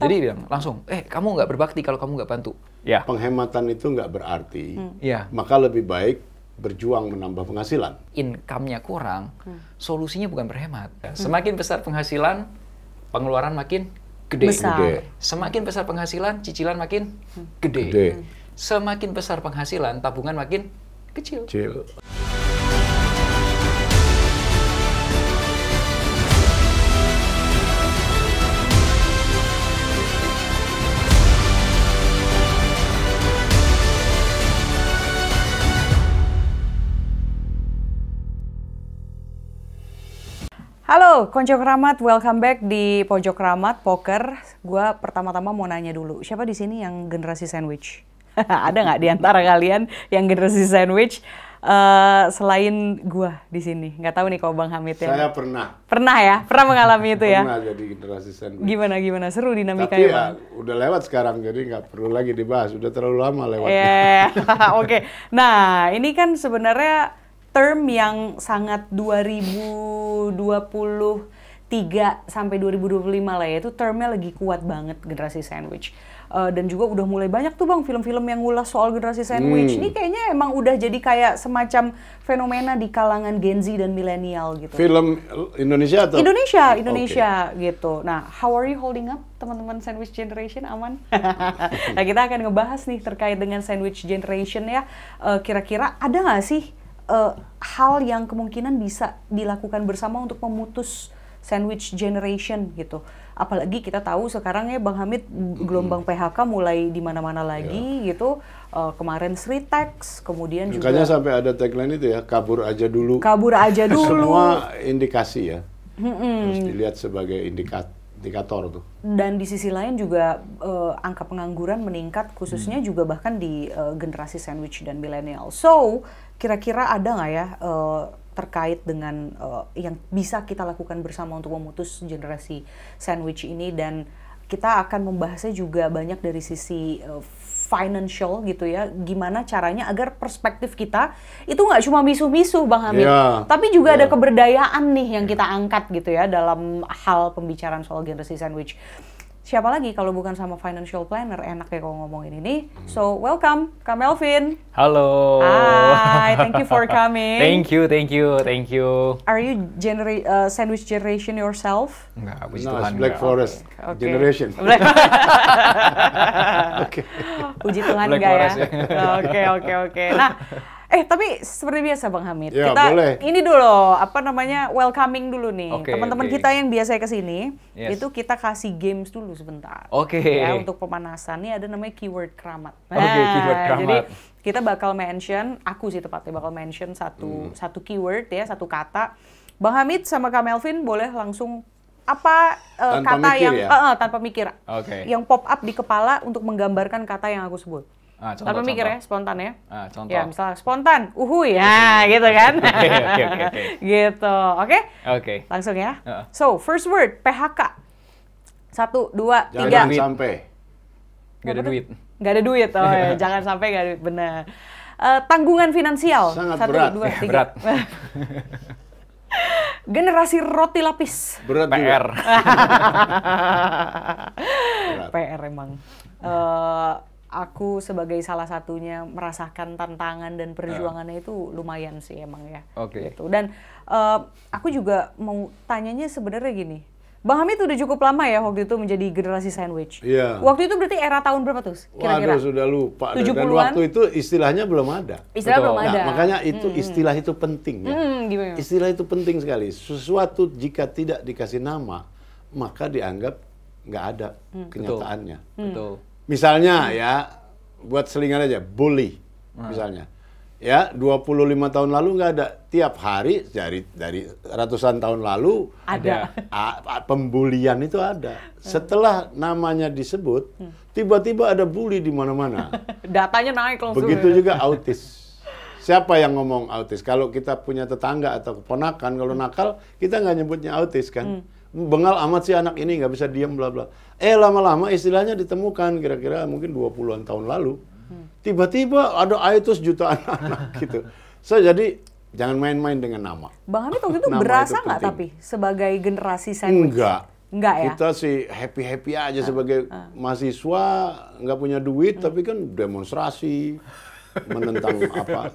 Jadi bilang langsung, kamu nggak berbakti kalau kamu nggak bantu. Ya. Penghematan itu nggak berarti, Ya. maka lebih baik berjuang menambah penghasilan. Income-nya kurang, solusinya bukan berhemat. Semakin besar penghasilan, pengeluaran makin gede. Besar. Gede. Semakin besar penghasilan, cicilan makin gede. Gede. Semakin besar penghasilan, tabungan makin kecil. Kecil. Halo, Konco Keramat, welcome back di Pojok Keramat Poker. Gua pertama-tama mau nanya dulu, siapa di sini yang generasi sandwich? Ada nggak di antara kalian yang generasi sandwich selain gua di sini? Nggak tahu nih kalau Bang Hamid ya. Saya pernah. Pernah ya? Pernah mengalami itu ya? Pernah jadi generasi sandwich. Gimana? Seru Tapi dinamikanya, ya Bang? udah lewat sekarang, jadi nggak perlu lagi dibahas. Udah terlalu lama lewat. Oke. Nah, ini kan sebenarnya term yang sangat 2023 sampai 2025 lah ya, itu termnya lagi kuat banget generasi sandwich. Dan juga udah mulai banyak tuh Bang film-film yang ngulas soal generasi sandwich. Ini kayaknya emang udah jadi kayak semacam fenomena di kalangan Gen Z dan milenial gitu. Film Indonesia atau? Indonesia gitu. Nah, how are you holding up teman-teman sandwich generation, aman? Nah, kita akan ngebahas nih terkait dengan sandwich generation ya. Kira-kira ada nggak sih hal yang kemungkinan bisa dilakukan bersama untuk memutus sandwich generation gitu. Apalagi kita tahu sekarang ya Bang Hamid, gelombang PHK mulai di mana-mana lagi gitu. Kemarin Sritex, kemudian Makanya juga sampai ada tagline itu ya, kabur aja dulu. kabur aja dulu. Semua indikasi ya. Harus dilihat sebagai indikator tuh. Dan di sisi lain juga angka pengangguran meningkat, khususnya juga bahkan di generasi sandwich dan milenial. So, kira-kira ada nggak ya terkait dengan yang bisa kita lakukan bersama untuk memutus generasi sandwich ini, dan kita akan membahasnya juga banyak dari sisi financial gitu ya, gimana caranya agar perspektif kita itu nggak cuma misuh-misuh Bang Hamid, tapi juga ada keberdayaan nih yang kita angkat gitu ya dalam hal pembicaraan soal generasi sandwich. Siapa lagi kalau bukan sama financial planner, enak ya kalau ngomongin ini. So, welcome, Kak Melvin. Halo. Hi, thank you for coming. Thank you. Are you sandwich generation yourself? Enggak, puji No, Tuhan. Black enggak. Forest Oke. generation. Puji Tuhan Black enggak ya? Forest Oke. Nah, tapi seperti biasa Bang Hamid, Ya, kita boleh. ini dulu, welcoming dulu nih. Oke, Teman-teman oke. kita yang biasa kesini, Yes. itu kita kasih games dulu sebentar. Oke. Ya, untuk pemanasan. Nih ada namanya keyword keramat. Oke, keyword keramat. Jadi kita bakal mention, aku sih tepatnya bakal mention satu keyword ya, satu kata. Bang Hamid sama Kak Melvin boleh langsung apa Tanpa kata mikir yang ya? tanpa mikir. Oke. Yang pop up di kepala untuk menggambarkan kata yang aku sebut. Contoh, Tanpa mikir contoh. ya, spontan ya. Contoh. Ya, misalnya spontan, uhuy, ya gitu kan. Oke. Gitu, oke? Oke. Langsung ya. Heeh. So, first word, PHK. 1, 2, 3. Jangan sampai. Gak ada duit. Nggak ada duit, oh ya, jangan sampai nggak ada duit, benar. Tanggungan finansial. Sangat 1, berat. 2, 3. Berat. Generasi roti lapis. Berat PR. Berat. PR emang. Aku sebagai salah satunya merasakan tantangan dan perjuangannya itu lumayan sih emang ya. Oke. Gitu. Dan aku juga mau tanyanya sebenarnya gini. Bang Hamid udah cukup lama ya waktu itu menjadi generasi sandwich. Iya. Waktu itu berarti era tahun berapa tuh kira-kira? Waduh, sudah lupa. Dan 70-an? waktu itu istilahnya belum ada. Istilah Betul. belum ada. Nah, makanya itu istilah itu penting ya. Gimana? Istilah itu penting sekali. Sesuatu jika tidak dikasih nama, maka dianggap nggak ada kenyataannya. Betul. Misalnya ya, buat selingan aja, bully misalnya. Ya, 25 tahun lalu nggak ada. Tiap hari dari ratusan tahun lalu Ada. pembulian itu ada. Setelah namanya disebut, tiba-tiba ada bully di mana-mana. Datanya naik langsung. Begitu ya. juga autis. Siapa yang ngomong autis? Kalau kita punya tetangga atau keponakan, kalau nakal, kita nggak nyebutnya autis kan. Bengal amat sih anak ini, nggak bisa diem, bla bla. Lama-lama istilahnya ditemukan, kira-kira mungkin 20-an tahun lalu. Tiba-tiba ada autis jutaan anak gitu. So, jadi jangan main-main dengan nama. Bang Hamid waktu itu Nama berasa itu nggak penting. tapi sebagai generasi sandwich? Enggak. Enggak ya? Kita sih happy-happy aja sebagai mahasiswa, nggak punya duit, tapi kan demonstrasi, menentang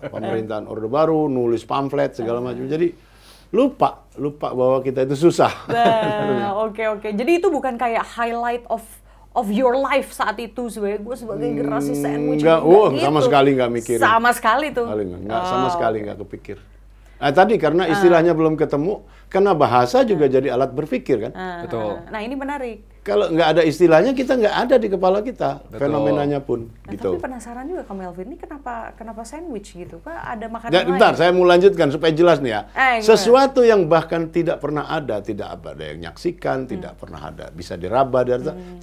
pemerintahan Orde Baru, nulis pamflet, segala macam. Jadi lupa bahwa kita itu susah. Oke. Jadi itu bukan kayak highlight of your life saat itu gue sebagai generasi sandwich. Enggak, gitu. sama sekali nggak mikirin. Sama sekali tuh. Sama sekali nggak kepikir. Nah tadi karena istilahnya belum ketemu, karena bahasa juga jadi alat berpikir kan. Betul. Nah ini menarik. Kalau nggak ada istilahnya, kita nggak ada di kepala kita. Betul. Fenomenanya pun gitu. Tapi penasaran juga Kak Melvin, ini kenapa sandwich gitu? Kak ada makanan lain? Bentar, saya mau lanjutkan supaya jelas nih ya. Gimana? Sesuatu yang bahkan tidak pernah ada, tidak ada yang menyaksikan, tidak pernah ada, bisa diraba,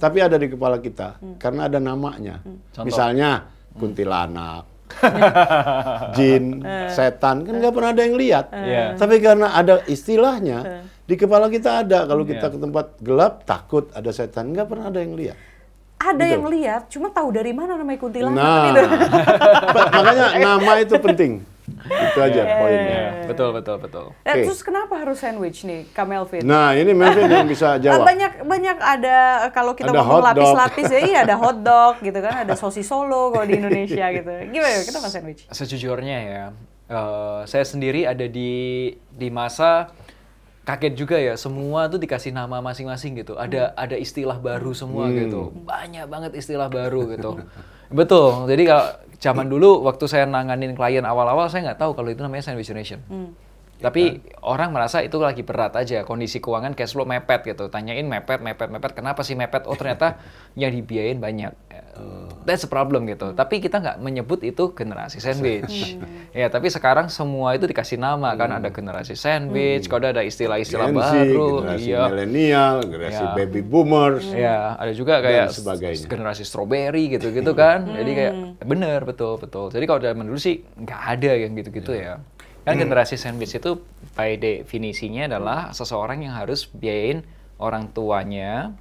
tapi ada di kepala kita karena ada namanya. Contoh? Misalnya kuntilanak, jin, setan, kan nggak pernah ada yang lihat. Tapi karena ada istilahnya, di kepala kita ada. Kalau kita ke tempat gelap, takut ada setan, nggak pernah ada yang lihat. Ada Gitu. yang lihat, cuma tahu dari mana namanya kuntilanak Nah, gitu. makanya nama itu penting. Itu aja poinnya. Betul. Oke. Terus kenapa harus sandwich nih, Kak Melvin? Nah, ini Melvin yang bisa jawab. Banyak ada kalau kita Ada ngomong hot dog. lapis-lapis ya, iya ada hotdog gitu kan, ada sosis Solo kalau di Indonesia gitu. Gimana? Kenapa sandwich? Sejujurnya ya, saya sendiri ada di masa kaget juga ya, semua tuh dikasih nama masing-masing gitu. Ada istilah baru semua gitu. Banyak banget istilah baru gitu. Betul. Jadi kalau zaman dulu waktu saya nanganin klien awal-awal, saya nggak tahu kalau itu namanya sandwich generation. Tapi orang merasa itu lagi berat aja, kondisi keuangan cash flow mepet gitu. Tanyain mepet, kenapa sih mepet? Oh ternyata yang dibiayain banyak. That's a problem gitu. Tapi kita nggak menyebut itu generasi sandwich. Ya, tapi sekarang semua itu dikasih nama kan, ada generasi sandwich, kalau ada istilah-istilah Gen Z, baru, generasi milenial, generasi baby boomers. Ya, ada juga kayak sebagainya. generasi strawberry gitu-gitu kan. Jadi kayak bener, betul. Jadi kalau zaman dulu sih nggak ada yang gitu-gitu ya. Kan generasi sandwich itu by definisinya adalah seseorang yang harus biayain orang tuanya,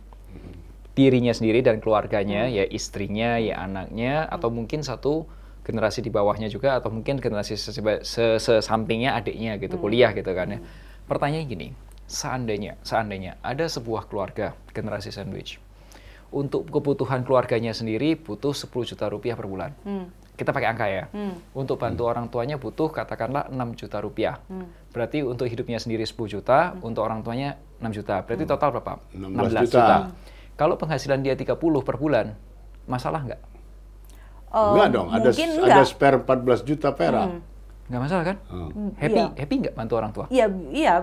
dirinya sendiri dan keluarganya, ya istrinya, ya anaknya, atau mungkin satu generasi di bawahnya juga, atau mungkin generasi sesampingnya adiknya gitu, kuliah gitu kan ya. Pertanyaannya gini, seandainya ada sebuah keluarga generasi sandwich, untuk kebutuhan keluarganya sendiri butuh 10 juta rupiah per bulan. Kita pakai angka ya. Untuk bantu orang tuanya butuh katakanlah 6 juta rupiah. Berarti untuk hidupnya sendiri 10 juta, untuk orang tuanya 6 juta. Berarti total berapa? 16 juta. Kalau penghasilan dia 30 per bulan, masalah nggak? Enggak dong, ada spare 14 juta perak. Nggak masalah kan? Happy nggak bantu orang tua? Iya,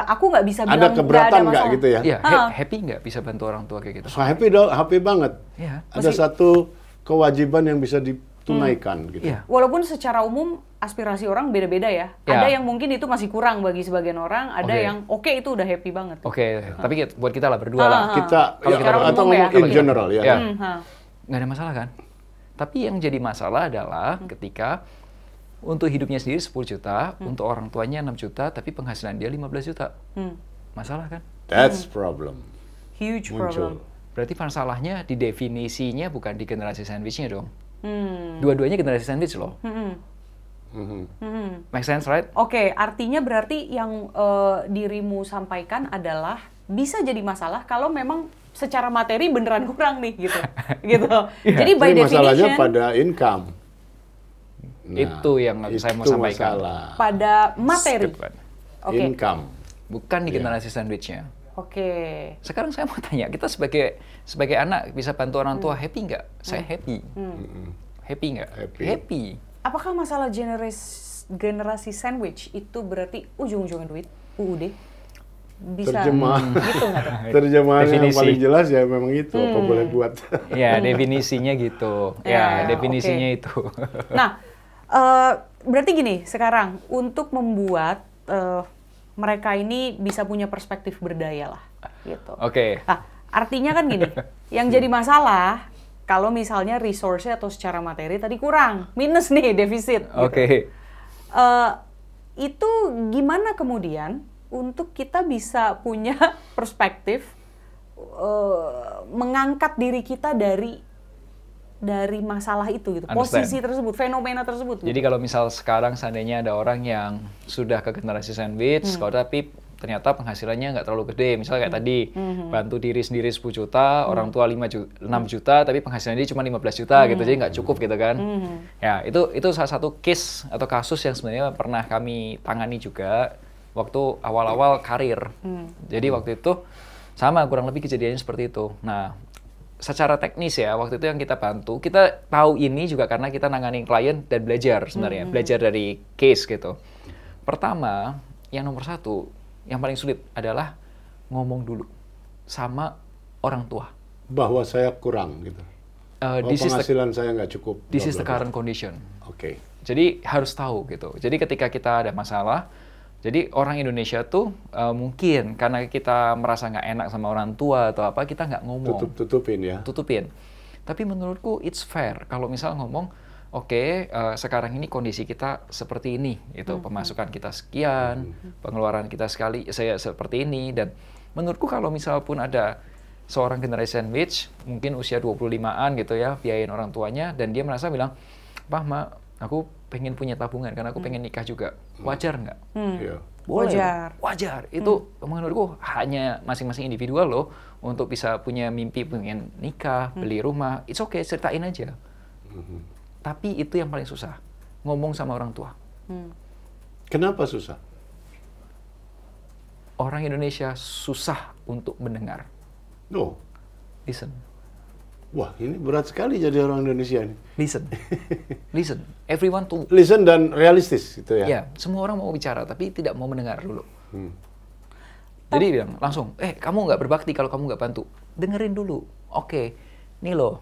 aku nggak bisa bilang Ada keberatan nggak nggak gitu ya? Iya, happy nggak bisa bantu orang tua kayak gitu? So, happy banget. Iya, Ada satu kewajiban yang bisa ditunaikan gitu. Iya. Walaupun secara umum aspirasi orang beda-beda ya. Ya. Ada yang mungkin itu masih kurang bagi sebagian orang, ada yang oke itu udah happy banget. Oke, tapi buat kita lah berdua lah. Kita Kalau ya, secara atau umum ya. ngomong in general ya. Ya. Nggak ada masalah kan? Tapi yang jadi masalah adalah ketika untuk hidupnya sendiri 10 juta, untuk orang tuanya 6 juta, tapi penghasilan dia 15 juta. Masalah kan? That's problem. Huge Muncul. problem. Berarti masalahnya di definisinya bukan di generasi sandwichnya dong. Dua-duanya generasi sandwich loh. Make sense, right? Oke, artinya berarti yang dirimu sampaikan adalah bisa jadi masalah kalau memang secara materi beneran kurang nih gitu. Gitu. Jadi by Tapi masalahnya definition pada income. Itu yang saya mau itu sampaikan. masalah. pada materi. Skip. Oke. Income. Bukan di generasi sandwichnya. Oke. Sekarang saya mau tanya, kita sebagai anak bisa bantu orang tua happy nggak? Saya happy. Happy nggak? Happy. Apakah masalah generasi sandwich itu berarti ujung-ujungnya duit? UUD? Bisa Terjemah. gitu nggak tuh? Terjemahan yang Definisi. paling jelas ya memang itu, apa boleh buat. Ya, definisinya gitu. Ya, definisinya oke. itu. Nah, berarti gini, sekarang untuk membuat mereka ini bisa punya perspektif berdaya lah, gitu. Oke. Nah, artinya kan gini, yang jadi masalah kalau misalnya resource-nya atau secara materi tadi kurang, minus nih, defisit. Gitu. Oke. Itu gimana kemudian untuk kita bisa punya perspektif mengangkat diri kita dari masalah itu gitu, posisi tersebut, fenomena tersebut. Jadi gitu. kalau misal sekarang seandainya ada orang yang sudah ke generasi sandwich, kalau tapi ternyata penghasilannya nggak terlalu gede. Misalnya kayak tadi, bantu diri sendiri 10 juta, orang tua 6 juta, tapi penghasilannya dia cuma 15 juta gitu, jadi nggak cukup gitu kan. Ya, itu salah satu case atau kasus yang sebenarnya pernah kami tangani juga waktu awal-awal karir. Jadi waktu itu sama, kurang lebih kejadiannya seperti itu. Nah, secara teknis ya, waktu itu yang kita bantu, kita tahu ini juga karena kita nanganin klien dan belajar sebenarnya, belajar dari case gitu. Pertama, yang nomor satu, yang paling sulit adalah ngomong dulu sama orang tua. Bahwa saya kurang gitu. Penghasilan saya nggak cukup. This is the current condition. Oke. Jadi harus tahu gitu. Jadi ketika kita ada masalah, jadi orang Indonesia tuh mungkin karena kita merasa nggak enak sama orang tua atau apa, kita nggak ngomong. Tutupin ya. Tutupin. Tapi menurutku it's fair kalau misal ngomong, oke, sekarang ini kondisi kita seperti ini, gitu. Pemasukan kita sekian, pengeluaran kita saya seperti ini, dan menurutku kalau misal pun ada seorang generasi sandwich, mungkin usia 25-an gitu ya, biayain orang tuanya, dan dia merasa bilang, "Pak, Ma, aku pengen punya tabungan karena aku pengen nikah juga." Wajar nggak? Iya. Boleh. Wajar. Wajar. Itu menurutku hanya masing-masing individual loh untuk bisa punya mimpi pengen nikah, beli rumah. It's okay, ceritain aja. Tapi itu yang paling susah, ngomong sama orang tua. Kenapa susah? Orang Indonesia susah untuk mendengar. Oh, Listen. wah ini berat sekali jadi orang Indonesia ini. Listen. Listen. Everyone to... Listen dan realistis gitu ya. Ya, semua orang mau bicara, tapi tidak mau mendengar dulu. Jadi bilang langsung, kamu nggak berbakti kalau kamu nggak bantu. Dengerin dulu. Oke, nih loh,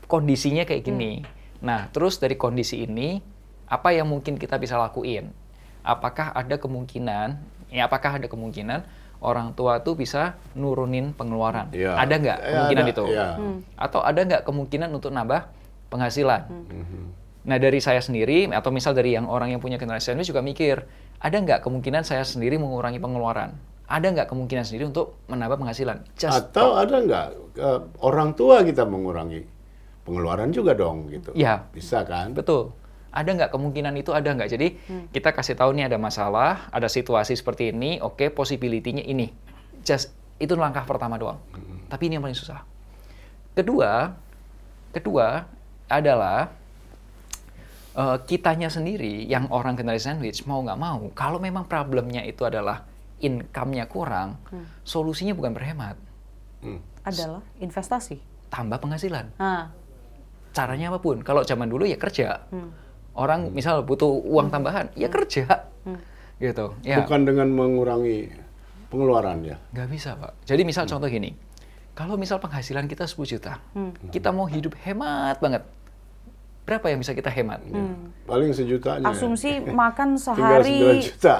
kondisinya kayak gini. Nah, terus dari kondisi ini, apa yang mungkin kita bisa lakuin? Apakah ada kemungkinan orang tua tuh bisa nurunin pengeluaran? Ya. Ada nggak kemungkinan ada, itu? ya. Atau ada nggak kemungkinan untuk nambah penghasilan? Nah, dari saya sendiri, atau misal dari orang yang punya generasi sandwich juga mikir, ada nggak kemungkinan saya sendiri mengurangi pengeluaran? Ada nggak kemungkinan sendiri untuk menambah penghasilan? Atau ada nggak orang tua kita mengurangi pengeluaran juga dong gitu? Ya. Bisa kan? Betul. Ada nggak kemungkinan itu, ada nggak? Jadi kita kasih tahu nih ada masalah, ada situasi seperti ini, oke, possibility-nya ini. Just itu langkah pertama doang. Tapi ini yang paling susah. Kedua adalah kitanya sendiri yang orang generasi sandwich mau nggak mau, kalau memang problemnya itu adalah income-nya kurang, solusinya bukan berhemat. Adalah investasi. Tambah penghasilan. Nah, Caranya apapun. Kalau zaman dulu ya kerja. Orang misal butuh uang tambahan, ya kerja. Gitu. Ya. Bukan dengan mengurangi pengeluaran ya? Nggak bisa, Pak. Jadi misal contoh gini, kalau misal penghasilan kita 10 juta, kita mau hidup hemat banget. Berapa yang bisa kita hemat? Paling sejutanya. asumsi makan Tinggal 9 sehari juta.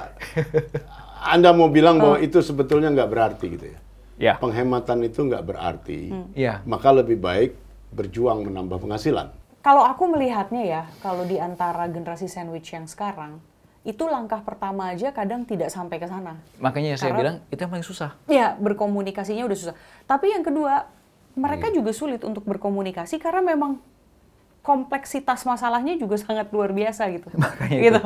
Anda mau bilang bahwa itu sebetulnya nggak berarti gitu ya? Ya. Penghematan itu nggak berarti, Ya. maka lebih baik berjuang menambah penghasilan. Kalau aku melihatnya ya, kalau di antara generasi sandwich yang sekarang, itu langkah pertama aja kadang tidak sampai ke sana. Makanya saya Karena- bilang itu yang paling susah. Ya, berkomunikasinya udah susah. Tapi yang kedua, mereka juga sulit untuk berkomunikasi karena memang kompleksitas masalahnya juga sangat luar biasa gitu. Makanya gitu.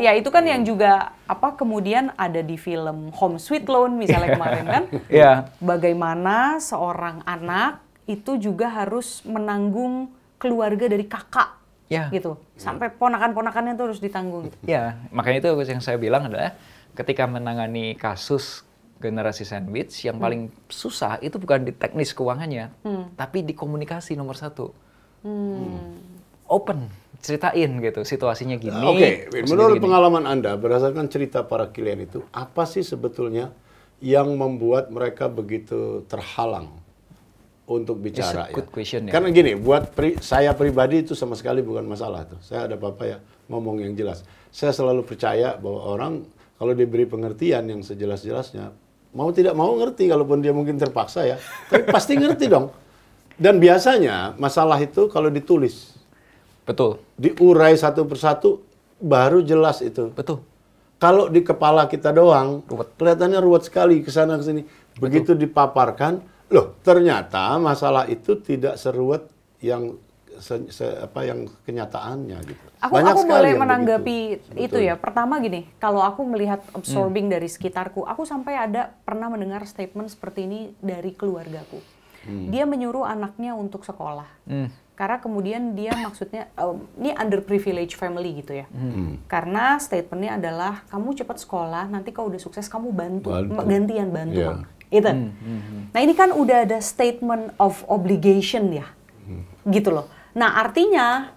Ya itu kan yang juga kemudian ada di film Home Sweet Loan misalnya kemarin kan. Ya. Bagaimana seorang anak itu juga harus menanggung keluarga dari kakak Ya. gitu. Sampai ponakan-ponakannya itu harus ditanggung gitu. Ya, makanya itu yang saya bilang adalah ketika menangani kasus generasi sandwich yang paling susah itu bukan di teknis keuangannya, tapi di komunikasi nomor satu. Open, ceritain gitu situasinya gini. Oke, terus menurut gini. pengalaman Anda, berdasarkan cerita para klien itu, apa sih sebetulnya yang membuat mereka begitu terhalang untuk bicara? It's a good question, ya. Karena gini, buat saya pribadi itu sama sekali bukan masalah tuh. Saya ada apa-apa ya ngomong yang jelas. Saya selalu percaya bahwa orang kalau diberi pengertian yang sejelas-jelasnya, mau tidak mau ngerti, kalaupun dia mungkin terpaksa ya, tapi pasti ngerti dong. Dan biasanya masalah itu kalau ditulis, Betul, diurai satu persatu, baru jelas itu. betul. Kalau di kepala kita doang, Ruwet. kelihatannya ruwet sekali ke sana ke sini. Begitu dipaparkan, loh ternyata masalah itu tidak seruwet yang apa yang kenyataannya gitu. Aku Banyak sekali boleh yang menanggapi begitu. itu ya. Pertama gini, kalau aku melihat absorbing dari sekitarku, aku sampai pernah mendengar statement seperti ini dari keluargaku. Dia menyuruh anaknya untuk sekolah. Karena kemudian dia maksudnya, ini underprivileged family gitu ya. Karena statementnya adalah, kamu cepat sekolah, nanti kalau udah sukses kamu gantian bantu. Yeah. Gitu. Nah ini kan udah ada statement of obligation ya. Gitu loh. Nah artinya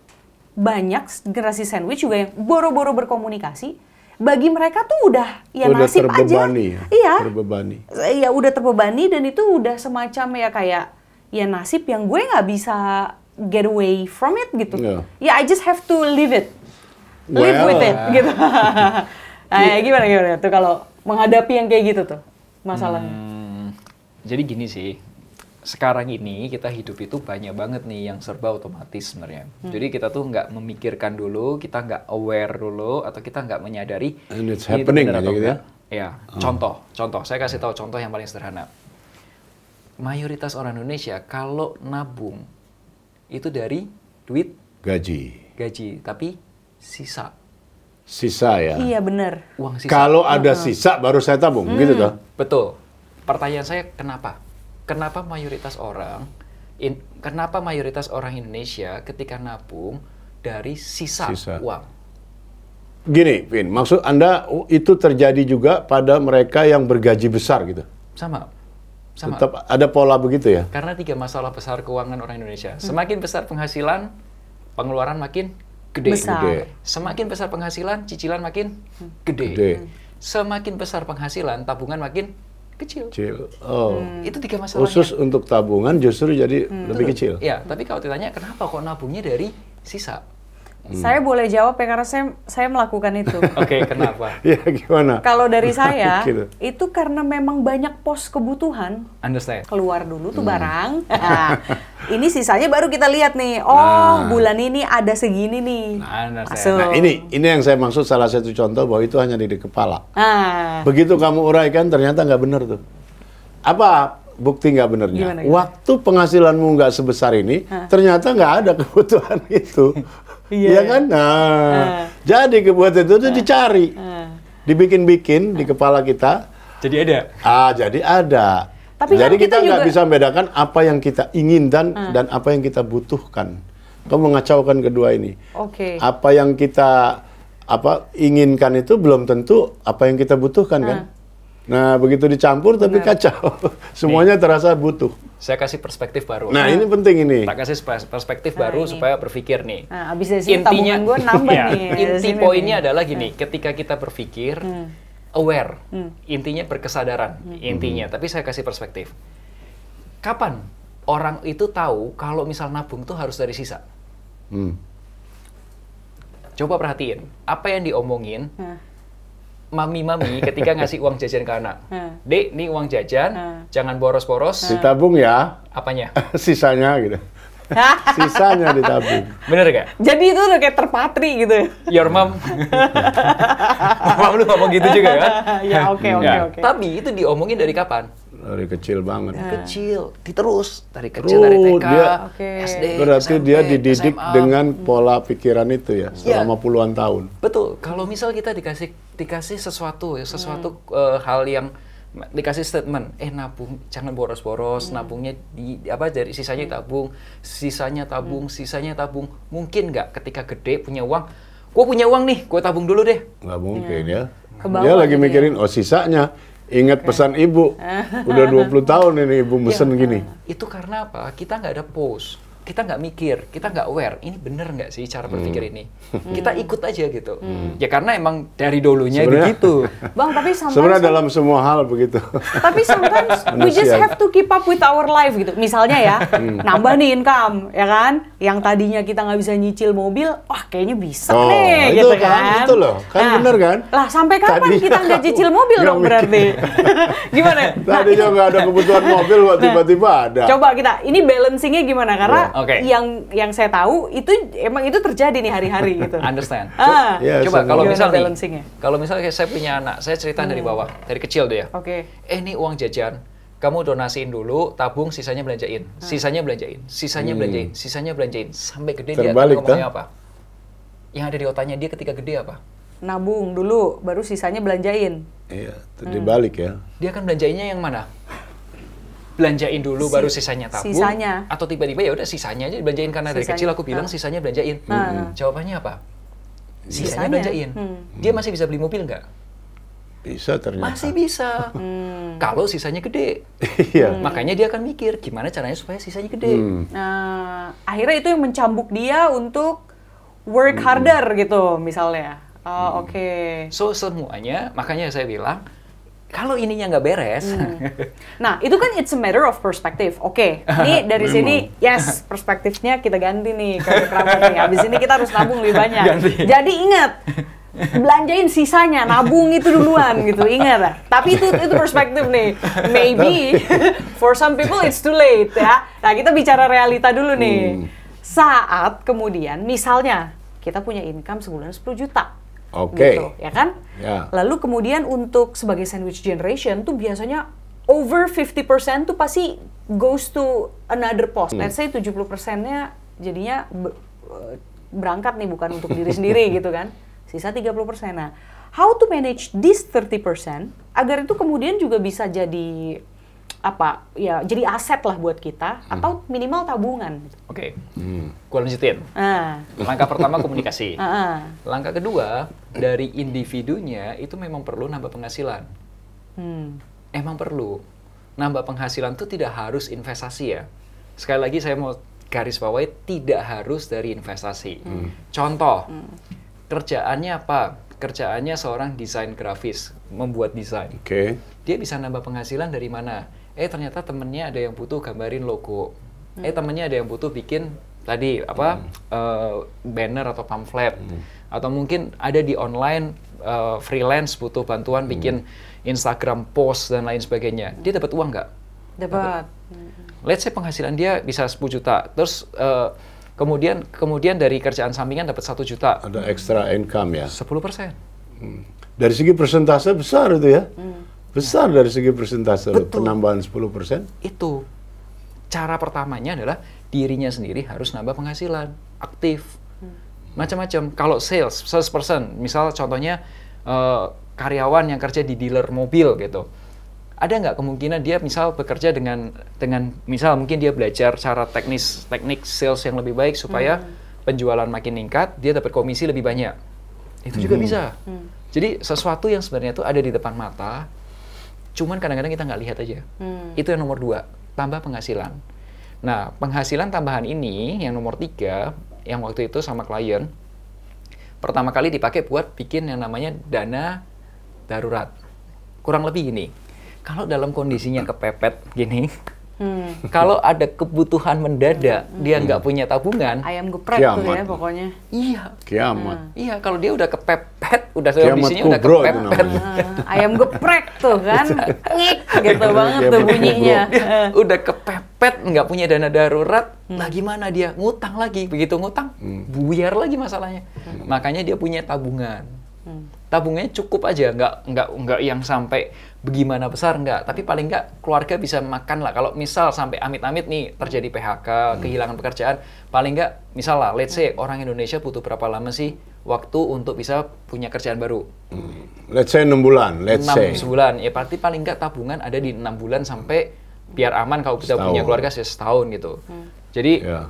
banyak generasi sandwich juga yang boro-boro berkomunikasi. Bagi mereka tuh udah nasib aja. Iya. Terbebani. Ya udah terbebani dan itu udah semacam ya kayak ya nasib yang gue nggak bisa get away from it gitu. Ya I just have to live it. Live with it gitu. Gimana tuh kalau menghadapi yang kayak gitu tuh masalahnya? Jadi gini sih, sekarang ini kita hidup itu banyak banget nih yang serba otomatis sebenarnya. Jadi kita tuh nggak memikirkan dulu, kita nggak aware dulu, atau kita nggak menyadari. And it's happening aja gitu ya? Ya, contoh. Saya kasih tahu contoh yang paling sederhana. Mayoritas orang Indonesia kalau nabung itu dari duit gaji, tapi sisa. Sisa ya? Iya benar. Uang sisa. Kalau ada sisa baru saya tabung, gitu toh? Betul. Pertanyaan saya kenapa? Kenapa mayoritas orang Indonesia ketika nabung dari sisa. Uang? Gini, Vin, maksud Anda itu terjadi juga pada mereka yang bergaji besar gitu? Sama. Tetap ada pola begitu ya? Karena 3 masalah besar keuangan orang Indonesia. Semakin besar penghasilan, pengeluaran makin gede. Semakin besar penghasilan, cicilan makin gede. Semakin besar penghasilan, tabungan makin kecil. Oh. Itu 3 masalahnya. Khusus untuk tabungan justru jadi lebih kecil. Ya, tapi kalau ditanya kenapa kok nabungnya dari sisa? Saya boleh jawab ya karena saya melakukan itu. Oke, kenapa? Ya gimana? Kalau dari saya Gitu. itu karena memang banyak pos kebutuhan. Understand. Keluar dulu tuh barang. Nah, ini sisanya baru kita lihat nih. Bulan ini ada segini nih. Understand. Nah, ini yang saya maksud salah satu contoh bahwa itu hanya di kepala. Ah. Begitu kamu uraikan ternyata nggak benar tuh. Apa bukti nggak benernya? Gimana? Waktu penghasilanmu nggak sebesar ini, ternyata nggak ada kebutuhan itu. Iya kan? Nah, jadi kebutuhan itu tuh dicari, dibikin-bikin di kepala kita. Jadi ada. Jadi ada. Tapi jadi kan kita nggak bisa membedakan apa yang kita inginkan dan apa yang kita butuhkan. Kamu mengacaukan kedua ini. Oke. Apa yang kita inginkan itu belum tentu apa yang kita butuhkan kan? Nah, begitu dicampur tapi kacau. Semuanya terasa butuh. Saya kasih perspektif baru. Nah, ini penting ini. Tak kasih perspektif baru supaya berpikir nih. Nah, abis dari sini tabungan gue nambah nih. Inti poinnya adalah gini, ketika kita berpikir, aware, intinya berkesadaran, intinya. Tapi saya kasih perspektif. Kapan orang itu tahu kalau misal nabung tuh harus dari sisa? Coba perhatiin, apa yang diomongin mami-mami ketika ngasih uang jajan ke anak. Dek, nih uang jajan, jangan boros-boros. Ditabung ya. Apanya? Sisanya gitu. Sisanya ditabung. Bener gak? Jadi itu udah kayak terpatri gitu. Your mom. Mama lu ngomong gitu juga kan? Ya oke. Tapi itu diomongin dari kapan? Dari kecil banget. Kecil, diterus dari kecil dari TK, SD, berarti SMP, dia dididik SMA. dengan pola pikiran itu ya selama puluhan tahun. Betul. Kalau misal kita dikasih sesuatu hal yang dikasih statement, nabung jangan boros-boros, nabungnya dari sisanya tabung, sisanya tabung. Mungkin nggak ketika gede punya uang, gue punya uang nih, gue tabung dulu deh. Nggak mungkin ya. Kebawah Dia lagi gitu mikirin, sisanya. Ingat pesan ibu, udah 20 tahun ini ibu mesen gini. Itu karena apa? Kita nggak ada pause. Kita nggak mikir, kita nggak aware, ini bener nggak sih cara berpikir ini? Kita ikut aja gitu. Ya karena emang dari dulunya begitu. Bang, tapi sebenarnya dalam semua hal begitu. Tapi sometimes we just have to keep up with our life gitu. Misalnya ya, nambah nih income, ya kan? Yang tadinya kita nggak bisa nyicil mobil, wah kayaknya bisa nih, itu gitu kan? Itu loh, kan bener kan? Lah sampai kapan kita nggak cicil mobil dong berarti? Gimana? Tadinya nggak ada kebutuhan mobil, kok tiba-tiba ada. Coba kita, ini balancingnya gimana? Karena Oke. yang saya tahu itu emang itu terjadi nih hari-hari gitu. Understand. Ya, Coba kalau Gimana misal balancingnya? kalau misalnya saya punya anak, saya cerita dari bawah, dari kecil dia. Oke. Ini uang jajan, kamu donasiin dulu, tabung, sisanya belanjain, sisanya belanjain, sisanya belanjain, sisanya belanjain, sampai gede dia Terbalik, ngomongnya apa? Yang ada di otaknya dia ketika gede apa? Nabung dulu, baru sisanya belanjain. Iya, dibalik ya. Dia akan belanjainnya yang mana? Belanjain dulu baru sisanya tabung, sisanya. atau tiba-tiba ya udah sisanya aja belanjain karena dari Sisanya. kecil aku bilang sisanya belanjain. Jawabannya apa? Sisanya Sisanya. belanjain. Dia masih bisa beli mobil nggak? Bisa ternyata. Masih bisa. Kalau sisanya gede. Iya. Makanya dia akan mikir gimana caranya supaya sisanya gede. Nah, akhirnya itu yang mencambuk dia untuk work harder gitu misalnya. Oh, oke. So semuanya, makanya saya bilang kalau ininya nggak beres, Nah, itu kan it's a matter of perspective. Oke, ini dari sini, yes, perspektifnya kita ganti nih ke kerabat nih. Habis ini kita harus nabung lebih banyak. Ganti. Jadi ingat, belanjain sisanya, nabung itu duluan gitu, ingat ya. Tapi itu perspektif nih. Maybe for some people it's too late ya. Nah, kita bicara realita dulu nih. Saat kemudian, misalnya kita punya income sebulan 10 juta. Oke. Gitu, ya kan? Ya. Lalu kemudian untuk sebagai sandwich generation tuh biasanya over 50% tuh pasti goes to another post. Let's say 70%-nya jadinya berangkat nih bukan untuk diri sendiri gitu kan. Sisa 30%. Nah, how to manage this 30% agar itu kemudian juga bisa jadi apa ya, jadi aset lah buat kita atau minimal tabungan. Oke, gua lanjutin. Langkah pertama komunikasi. Langkah kedua, dari individunya itu memang perlu nambah penghasilan. Emang perlu. Nambah penghasilan itu tidak harus investasi ya. Sekali lagi saya mau garis bawahi, tidak harus dari investasi. Contoh, kerjaannya apa? Kerjaannya seorang desain grafis, membuat desain. Oke. Dia bisa nambah penghasilan dari mana? Ternyata temennya ada yang butuh gambarin logo. Temennya ada yang butuh bikin tadi apa banner atau pamflet. Atau mungkin ada di online freelance butuh bantuan bikin Instagram post dan lain sebagainya. Dia dapat uang nggak? Dapat. Let's say penghasilan dia bisa 10 juta. Terus kemudian dari kerjaan sampingan dapat 1 juta. Ada extra income ya. 10%. Dari segi persentase besar itu ya. Besar dari segi persentase penambahan 10%. Itu cara pertamanya adalah dirinya sendiri harus nambah penghasilan aktif macam-macam. Kalau salesperson misal contohnya karyawan yang kerja di dealer mobil gitu, ada nggak kemungkinan dia misal bekerja dengan misal mungkin dia belajar cara teknik sales yang lebih baik supaya penjualan makin meningkat, dia dapat komisi lebih banyak. Itu juga bisa. Jadi sesuatu yang sebenarnya itu ada di depan mata, cuman kadang-kadang kita nggak lihat aja. Itu yang nomor 2, tambah penghasilan. Nah, penghasilan tambahan ini yang nomor 3, yang waktu itu sama klien, pertama kali dipakai buat bikin yang namanya dana darurat. Kurang lebih gini, kalau dalam kondisinya kepepet gini, kalau ada kebutuhan mendadak, dia nggak punya tabungan, Ayam geprek tuh ya Kiamat. pokoknya. iya, Kiamat. iya kalau dia udah kepepet, udah Kiamat kondisinya udah kubro itu kepepet, namanya. Ayam geprek tuh kan, ngik gitu banget tuh bunyinya. udah kepepet, nggak punya dana darurat, lah gimana dia? Ngutang lagi, begitu ngutang, buyar lagi masalahnya. Makanya dia punya tabungan. Tabungannya cukup aja, nggak yang sampai bagaimana besar, nggak. Tapi paling nggak keluarga bisa makan lah. Kalau misal sampai amit-amit nih terjadi PHK, kehilangan pekerjaan, paling nggak misal lah, let's say orang Indonesia butuh berapa lama sih waktu untuk bisa punya kerjaan baru? Let's say 6 bulan, let's 6 say. bulan, ya berarti paling nggak tabungan ada di 6 bulan sampai biar aman kalau kita punya keluarga setahun gitu. Jadi Ya.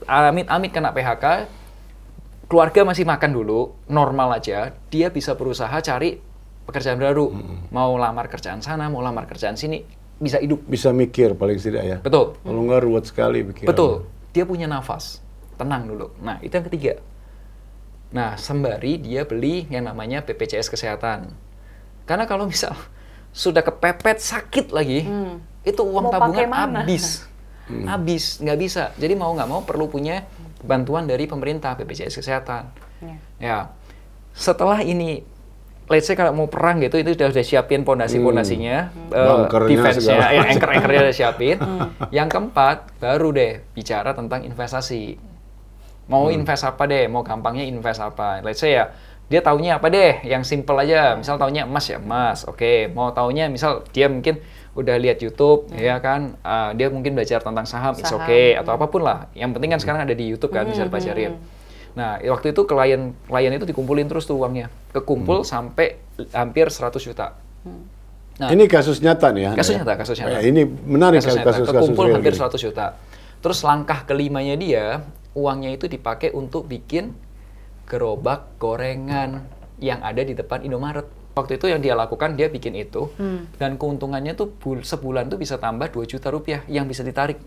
amit-amit kena PHK, keluarga masih makan dulu, normal aja, dia bisa berusaha cari pekerjaan baru. Mau lamar kerjaan sana, mau lamar kerjaan sini, bisa hidup. Bisa mikir paling tidak ya. Betul. Kalau nggak ruwet sekali pikiran. Betul. Dia punya nafas. Tenang dulu. Nah, itu yang ketiga. Nah, sembari dia beli yang namanya BPJS Kesehatan. Karena kalau misal sudah kepepet sakit lagi, itu uang Mau tabungan pakai mana? habis. Habis, nggak bisa. Jadi mau nggak mau perlu punya bantuan dari pemerintah, BPJS Kesehatan. Ya. Setelah ini, let's say kalau mau perang gitu, itu udah siapin pondasi-pondasinya, Bunkernya defense-nya, segala. anchor-anchornya udah siapin. Yang keempat, baru deh bicara tentang investasi. Mau invest apa deh? Mau gampangnya invest apa? Let's say ya, dia taunya apa deh? Yang simple aja. Misal taunya emas ya emas. Oke. Mau taunya misal dia mungkin udah lihat YouTube, ya kan, dia mungkin belajar tentang saham, it's okay, atau apapun lah. Yang penting kan sekarang ada di YouTube kan, bisa dipelajarin. Nah, waktu itu klien itu dikumpulin terus tuh uangnya, kekumpul sampai hampir 100 juta. Nah, ini kasus nyata nih ya? Kasus nyata. Ini menarik kasus-kasus kekumpul real hampir ini. 100 juta. Terus langkah kelimanya dia, uangnya itu dipakai untuk bikin gerobak gorengan yang ada di depan Indomaret. Waktu itu yang dia lakukan, dia bikin itu, dan keuntungannya tuh sebulan tuh bisa tambah 2 juta rupiah yang bisa ditarik.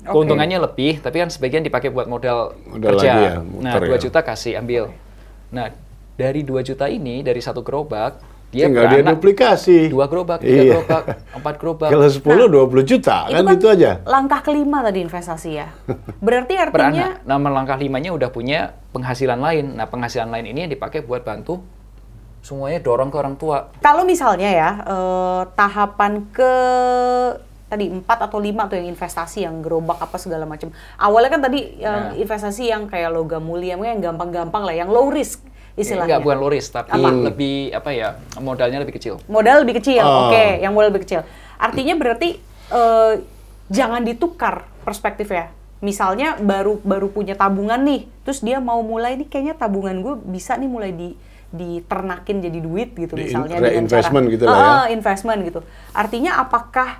Keuntungannya lebih, tapi kan sebagian dipakai buat modal kerja. Lagi ya, Nah, 2 juta kasih, ambil. Nah, dari 2 juta ini, dari satu gerobak, dia Tinggal dia beranak duplikasi. 2 gerobak, 3 gerobak, 4 gerobak. Kalau 10, 20 juta, kan itu aja. Langkah kelima tadi investasi ya. Berarti artinya Beranak. Nah, langkah 5-nya udah punya penghasilan lain. Nah, penghasilan lain ini yang dipakai buat bantu semuanya dorong ke orang tua. kalau misalnya ya tahapan ke tadi 4 atau 5 tuh yang investasi yang gerobak apa segala macam. Awalnya kan tadi yang investasi yang kayak logam mulia, yang gampang-gampang lah, yang low risk istilahnya. Enggak, bukan low risk, tapi lebih apa ya, modalnya lebih kecil. Modal lebih kecil, oke, yang modal lebih kecil. Artinya berarti jangan ditukar perspektifnya. Misalnya baru punya tabungan nih, terus dia mau mulai nih, kayaknya tabungan gue bisa nih mulai diternakin jadi duit gitu misalnya dengan investment cara gitu lah ya. investment gitu. Artinya apakah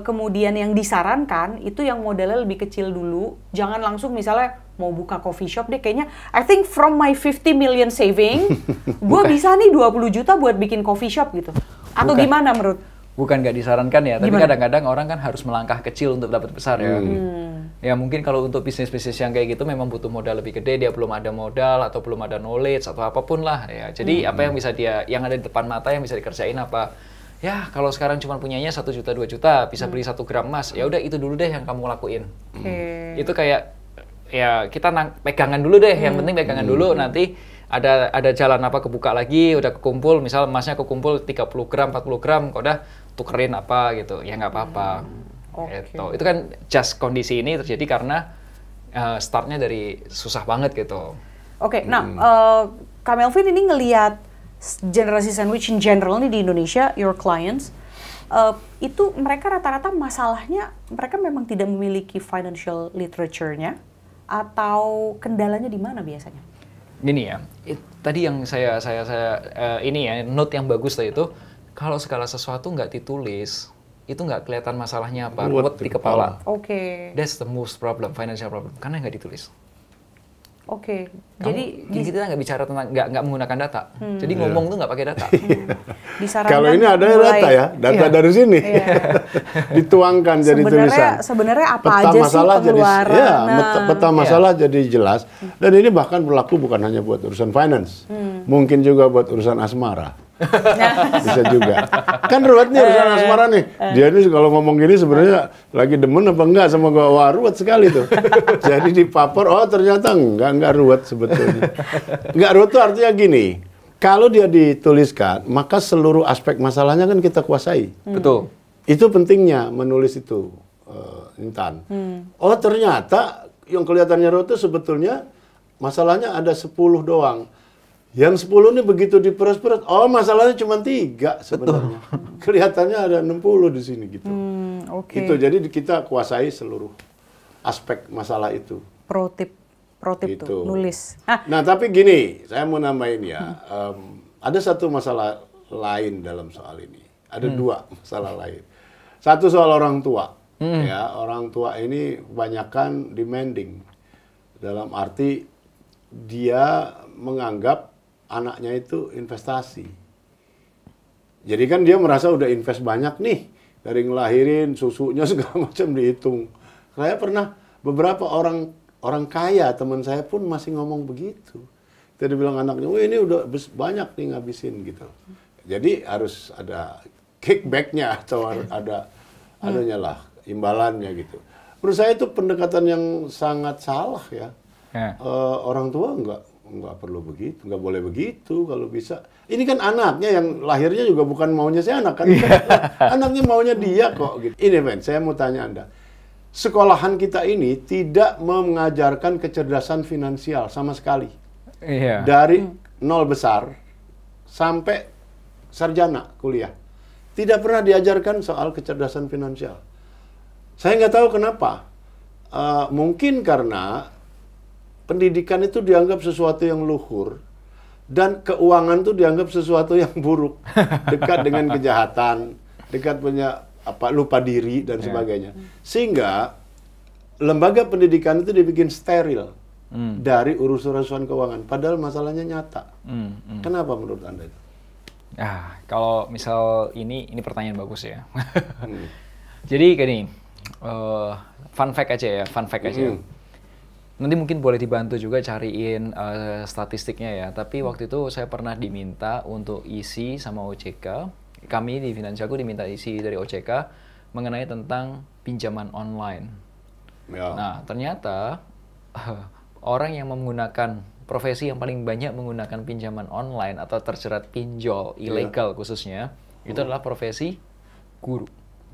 kemudian yang disarankan itu yang modalnya lebih kecil dulu, jangan langsung misalnya mau buka coffee shop deh, kayaknya I think from my 50 million saving gue bisa nih 20 juta buat bikin coffee shop gitu. Atau gimana menurut? Bukan nggak disarankan ya, tapi Gimana? kadang-kadang orang kan harus melangkah kecil untuk dapat besar ya. Ya mungkin kalau untuk bisnis-bisnis yang kayak gitu memang butuh modal lebih gede, dia belum ada modal atau belum ada knowledge atau apapun lah ya. Jadi apa yang bisa yang ada di depan mata yang bisa dikerjain apa? Ya kalau sekarang cuma punyanya 1 juta 2 juta bisa beli 1 gram emas, ya udah itu dulu deh yang kamu lakuin. Itu kayak ya kita pegangan dulu deh, yang penting pegangan dulu, nanti ada jalan apa kebuka lagi, udah kekumpul, misal emasnya kekumpul 30 gram, 40 gram, kok udah tukerin apa gitu, ya nggak apa-apa. Gitu. Itu kan just kondisi ini terjadi karena startnya dari susah banget gitu. Oke, nah Kak Melvin ini ngelihat generasi sandwich in general nih di Indonesia, your clients, itu mereka rata-rata masalahnya mereka memang tidak memiliki financial literature-nya, atau kendalanya di mana biasanya? Gini ya, tadi yang saya ini ya, note yang bagus tadi itu, kalau segala sesuatu nggak ditulis, itu nggak kelihatan masalahnya apa, ruwet di kepala. Oke. That's the most problem, financial problem, karena nggak ditulis. Oke. Jadi kita nggak bicara tentang nggak menggunakan data. Jadi ngomong tuh nggak pakai data. Disarankan Kalau ini ada mulai- data ya, data dari sini. Dituangkan jadi tulisan. Sebenarnya apa Peta aja sih masalah jadi pengeluaran? peta masalah jadi jelas. Dan ini bahkan berlaku bukan hanya buat urusan finance. Mungkin juga buat urusan asmara. Bisa juga. Kan ruwet nih urusan asmara nih. Dia ini kalau ngomong gini sebenarnya lagi demen apa enggak sama gua. Wah, ruwet sekali tuh. Jadi dipapor, oh ternyata enggak ruwet sebetulnya. Enggak ruwet tuh artinya gini. Kalau dia dituliskan, maka seluruh aspek masalahnya kan kita kuasai. Betul. Itu pentingnya menulis itu, Intan. Oh ternyata yang kelihatannya ruwet itu sebetulnya masalahnya ada 10 doang. Yang 10 ini begitu diperas-peras, oh masalahnya cuma 3 sebenarnya. Kelihatannya ada 60 di sini gitu. Oke. Itu jadi kita kuasai seluruh aspek masalah itu. Pro tip Gitu. tuh, nulis. Nah tapi gini, saya mau nambahin ya, ada satu masalah lain dalam soal ini. Ada 2 masalah lain. Satu soal orang tua. Ya, orang tua ini kebanyakan demanding. Dalam arti dia menganggap anaknya itu investasi. Jadi kan dia merasa udah invest banyak nih. Dari ngelahirin, susunya segala macam dihitung. Saya pernah beberapa orang kaya, teman saya pun masih ngomong begitu. Dia bilang anaknya, wah ini udah banyak nih ngabisin gitu. Jadi harus ada kickback-nya atau ada adanya lah, imbalannya gitu. Menurut saya itu pendekatan yang sangat salah ya. Orang tua nggak perlu begitu, nggak boleh begitu kalau bisa. Ini kan anaknya yang lahirnya juga bukan maunya si anak kan. Anaknya maunya dia kok gitu. Ini men, saya mau tanya Anda. Sekolahan kita ini tidak mengajarkan kecerdasan finansial sama sekali. Iya. Dari nol besar sampai sarjana kuliah. tidak pernah diajarkan soal kecerdasan finansial. Saya nggak tahu kenapa. Mungkin karena pendidikan itu dianggap sesuatu yang luhur dan keuangan itu dianggap sesuatu yang buruk, dekat dengan kejahatan, dekat punya lupa diri dan sebagainya. Sehingga lembaga pendidikan itu dibikin steril dari urusan-urusan keuangan, padahal masalahnya nyata. Kenapa menurut Anda itu? Kalau misal ini pertanyaan bagus ya. Jadi gini, fun fact aja. Nanti mungkin boleh dibantu juga cariin statistiknya ya. Tapi waktu itu saya pernah diminta untuk isi sama OJK. Kami di Finansialku diminta isi dari OJK mengenai tentang pinjaman online. Ya. Nah, ternyata orang yang menggunakan profesi yang paling banyak menggunakan pinjaman online atau terjerat pinjol ilegal khususnya, itu adalah profesi guru.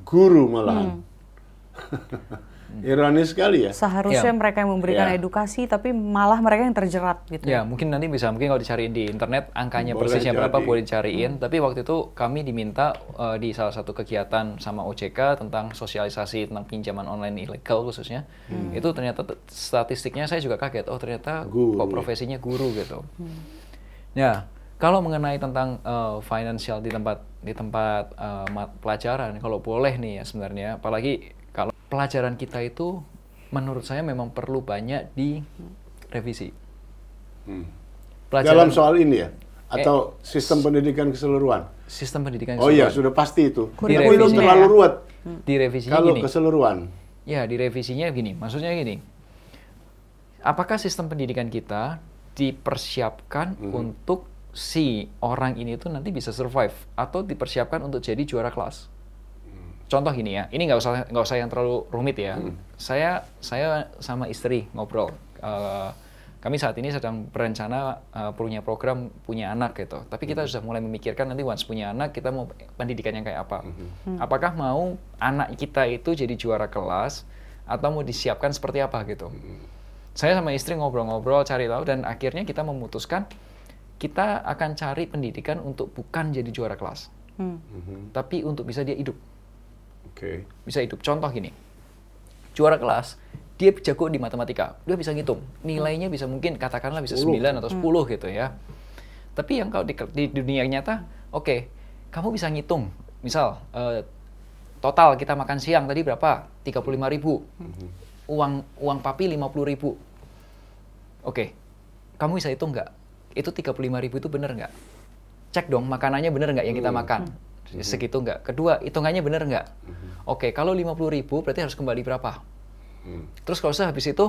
Guru malahan. Ironis sekali ya. Seharusnya mereka yang memberikan Ya. edukasi, tapi malah mereka yang terjerat gitu. Ya, mungkin kalau dicariin di internet angkanya Boleh persisnya berapa jadi. boleh dicariin. Tapi waktu itu kami diminta di salah satu kegiatan sama OJK tentang sosialisasi tentang pinjaman online ilegal khususnya. Itu ternyata statistiknya saya juga kaget. Oh, ternyata Guru, kok ya. profesinya guru gitu. Ya, kalau mengenai tentang financial di tempat pelajaran, kalau boleh nih ya sebenarnya, apalagi kalau pelajaran kita itu menurut saya memang perlu banyak direvisi. Dalam soal ini ya? Atau sistem pendidikan keseluruhan? Sistem pendidikan Oh iya, keseluruhan. sudah pasti itu. Kurikulumnya Belum ya. terlalu ruwet. Direvisinya Kalau gini. keseluruhan. Ya, direvisinya gini. Maksudnya gini. Apakah sistem pendidikan kita dipersiapkan untuk si orang ini tuh nanti bisa survive atau dipersiapkan untuk jadi juara kelas? Contoh gini ya, ini nggak usah yang terlalu rumit ya. Saya sama istri ngobrol. Kami saat ini sedang berencana punya program punya anak gitu. Tapi kita sudah mulai memikirkan nanti once punya anak kita mau pendidikan yang kayak apa. Apakah mau anak kita itu jadi juara kelas atau mau disiapkan seperti apa gitu. Saya sama istri ngobrol-ngobrol cari tahu dan akhirnya kita memutuskan kita akan cari pendidikan untuk bukan jadi juara kelas. Tapi untuk bisa dia hidup. Oke. Bisa hidup. Contoh gini, juara kelas, dia jago di matematika, dia bisa ngitung, nilainya bisa mungkin katakanlah bisa 9 atau 10 gitu ya. Tapi yang kalau di dunia nyata, oke, kamu bisa ngitung, misal total kita makan siang tadi berapa? 35.000. Uang papi 50.000. Oke, kamu bisa hitung nggak? Itu 35.000 itu bener nggak? Cek dong, makanannya bener nggak yang kita makan? Segitu nggak? Kedua, hitungannya bener nggak? Oke, kalau 50.000 berarti harus kembali berapa? Terus kalau habis itu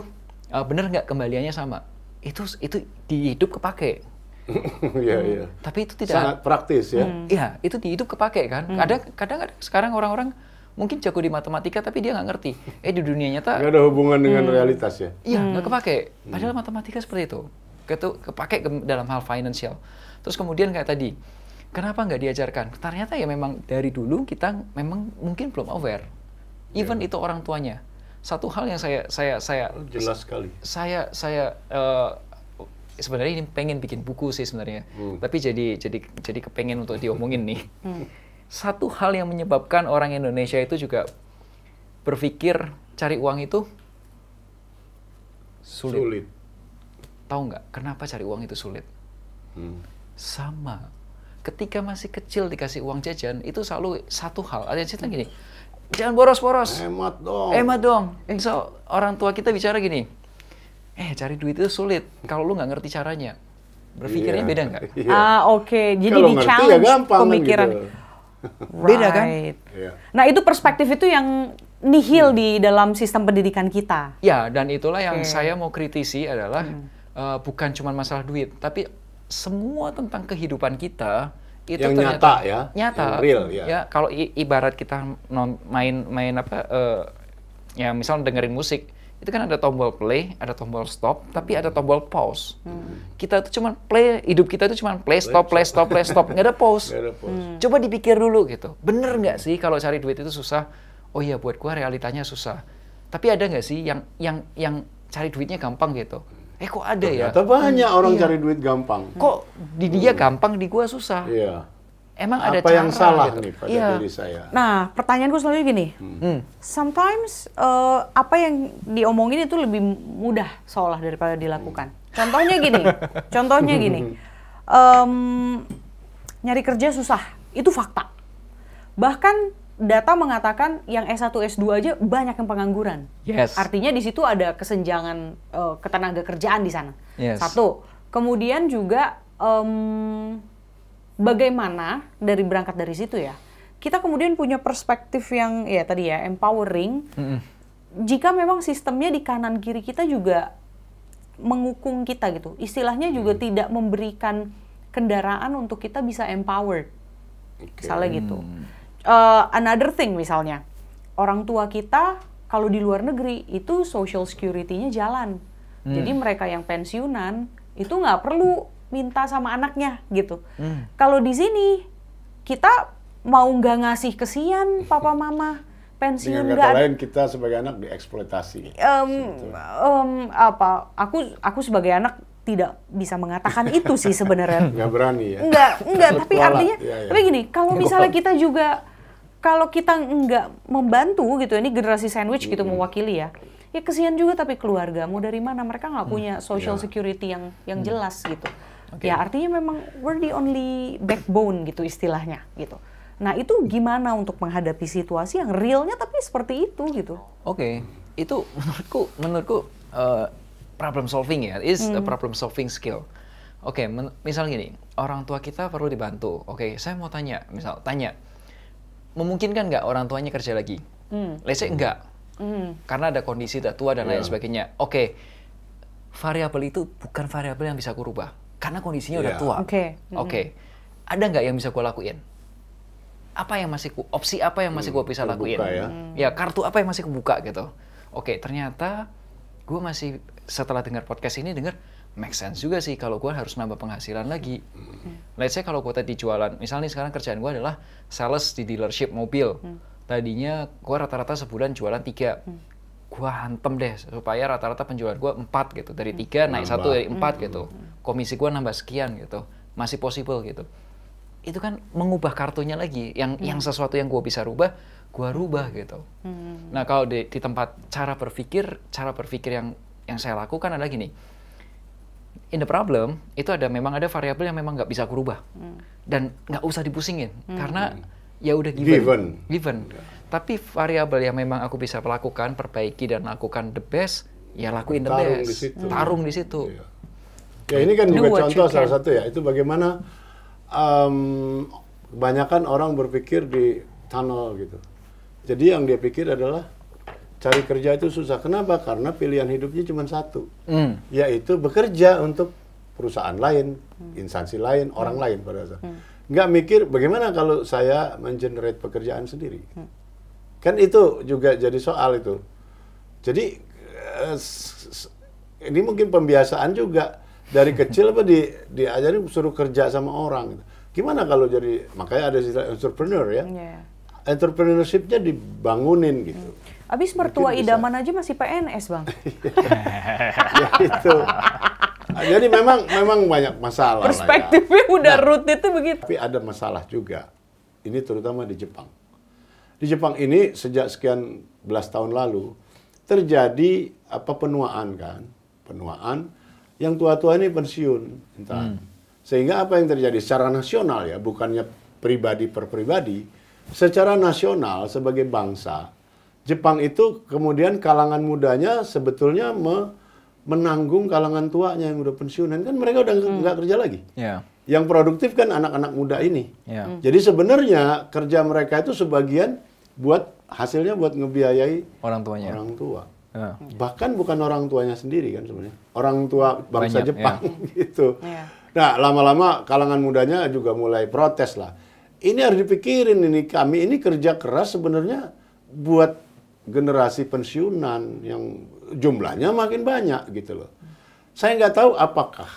bener nggak kembaliannya sama? Itu di hidup kepake. Iya. Tapi itu tidak. Sangat praktis ya. Iya, itu di hidup kepake kan. Kadang sekarang orang-orang mungkin jago di matematika tapi dia nggak ngerti. Di dunia nyata. Nggak ada hubungan dengan realitas ya. Iya, nggak kepake. Padahal matematika seperti itu. Kepake dalam hal financial. Terus kemudian kayak tadi, kenapa nggak diajarkan? Ternyata ya memang dari dulu kita memang mungkin belum aware. Even itu orang tuanya. Satu hal yang saya Jelas sekali. Saya sebenarnya ini pengen bikin buku sih sebenarnya. Tapi jadi kepengen untuk diomongin nih. Satu hal yang menyebabkan orang Indonesia itu juga berpikir cari uang itu sulit. Tahu nggak kenapa cari uang itu sulit? Sama. Ketika masih kecil dikasih uang jajan, itu selalu satu hal. Ada yang cerita gini, jangan boros-boros. Hemat dong. Hemat dong. So, orang tua kita bicara gini, cari duit itu sulit kalau lu nggak ngerti caranya. Berpikirnya beda nggak? Iya. Oke. Jadi Kalau di ngerti challenge ya gampang kan pemikiran. gitu. Beda kan? Iya. Nah, itu perspektif itu yang nihil di dalam sistem pendidikan kita. Ya, dan itulah yang saya mau kritisi adalah bukan cuma masalah duit, tapi semua tentang kehidupan kita itu Yang ternyata nyata ya, nyata. yang real ya. Ya, kalau ibarat kita main apa, ya misal dengerin musik, itu kan ada tombol play, ada tombol stop, tapi ada tombol pause. Kita tuh cuma play, hidup kita tuh cuma play stop, nggak ada pause. Nggak ada pause. Coba dipikir dulu gitu, bener nggak sih kalau cari duit itu susah? Oh iya, buat gua realitanya susah. Tapi ada nggak sih yang cari duitnya gampang gitu? Kok ada ya? Ternyata banyak orang cari duit gampang. Kok di dia gampang, di gua susah? Iya. emang ada apa yang cara salah gitu. nih pada Iya. diri saya? Nah, pertanyaanku selanjutnya gini. Sometimes apa yang diomongin itu lebih mudah seolah daripada dilakukan. Contohnya gini. Nyari kerja susah, itu fakta. Bahkan data mengatakan yang S1, S2 aja banyak yang pengangguran. Yes. Artinya di situ ada kesenjangan ketenaga kerjaan di sana. Yes. Satu. Kemudian juga bagaimana berangkat dari situ ya, kita kemudian punya perspektif yang ya tadi ya empowering. Jika memang sistemnya di kanan kiri kita juga mengukung kita gitu, istilahnya juga tidak memberikan kendaraan untuk kita bisa empowered, misalnya gitu. Another thing misalnya, orang tua kita kalau di luar negeri itu social security-nya jalan, jadi mereka yang pensiunan itu nggak perlu minta sama anaknya gitu. Kalau di sini kita mau nggak ngasih kesian papa mama pensiun Dengan kata lain kita sebagai anak dieksploitasi. Aku sebagai anak tidak bisa mengatakan itu sih sebenarnya. Nggak berani ya? Enggak, tapi Kualat, artinya, iya. tapi gini, kalau misalnya kita juga, kalau kita enggak membantu gitu, ini generasi sandwich gitu mewakili ya kesian juga tapi keluarga, mau dari mana? Mereka nggak punya social security yang jelas gitu. Ya artinya memang we're the only backbone gitu istilahnya gitu. Nah itu gimana untuk menghadapi situasi yang realnya tapi seperti itu gitu? Oke, itu menurutku problem solving ya, is a problem solving skill. Oke, misal gini, orang tua kita perlu dibantu. Oke, saya mau tanya, memungkinkan nggak orang tuanya kerja lagi? Let's say enggak, karena ada kondisi udah tua dan lain sebagainya. Oke, variabel itu bukan variabel yang bisa aku rubah, karena kondisinya udah tua. Oke, ada nggak yang bisa gue lakuin? Apa yang masih opsi apa yang masih gue bisa lakuin? Ya kartu apa yang masih kebuka gitu. Oke, ternyata gue masih setelah dengar podcast ini make sense juga sih kalau gue harus nambah penghasilan lagi. Let's say kalau gue tadi jualan, misalnya sekarang kerjaan gue adalah sales di dealership mobil. Tadinya gue rata-rata sebulan jualan 3. Gue hantem deh supaya rata-rata penjualan gue 4 gitu. Dari 3 naik 1 dari 4 gitu. Komisi gue nambah sekian gitu. Masih possible gitu. Itu kan mengubah kartunya lagi. Yang sesuatu yang gue bisa rubah, gue rubah gitu. Nah kalau di tempat cara berpikir yang saya lakukan adalah gini. In the problem, itu memang ada variabel yang memang nggak bisa aku rubah. Dan nggak usah dipusingin. Karena ya udah given. Tapi variabel yang memang aku bisa lakukan, perbaiki dan lakukan the best, ya lakuin the best. Tarung di situ. Ya ini kan juga contoh salah satu ya. Itu bagaimana kebanyakan orang berpikir di tunnel gitu. Jadi yang dia pikir adalah cari kerja itu susah. Kenapa? Karena pilihan hidupnya cuma satu, yaitu bekerja untuk perusahaan lain, instansi lain, orang lain pada saat. Nggak mikir bagaimana kalau saya mengenerate pekerjaan sendiri. Kan itu juga jadi soal itu. Jadi ini mungkin pembiasaan juga. Dari kecil apa diajarin suruh kerja sama orang. Gimana kalau jadi, makanya ada istilah entrepreneur ya. Entrepreneurship-nya dibangunin gitu. Abis mertua idaman aja masih PNS, Bang. Ya itu. Jadi memang banyak masalah. Perspektifnya udah root itu begitu. Tapi ada masalah juga. Ini terutama di Jepang. Di Jepang ini sejak sekian belas tahun lalu terjadi penuaan kan. Penuaan yang tua-tua ini pensiun. Sehingga apa yang terjadi secara nasional ya, bukannya pribadi per pribadi, secara nasional sebagai bangsa, Jepang itu kemudian kalangan mudanya sebetulnya menanggung kalangan tuanya yang udah pensiunan. Kan mereka udah nggak kerja lagi. Yang produktif kan anak-anak muda ini. Jadi sebenarnya kerja mereka itu sebagian hasilnya buat ngebiayai orang tua. Bahkan bukan orang tuanya sendiri kan sebenarnya. Orang tua bangsa Jepang gitu. Nah, lama-lama kalangan mudanya juga mulai protes lah. Ini harus dipikirin kami ini kerja keras sebenarnya buat generasi pensiunan yang jumlahnya makin banyak gitu loh. Saya nggak tahu apakah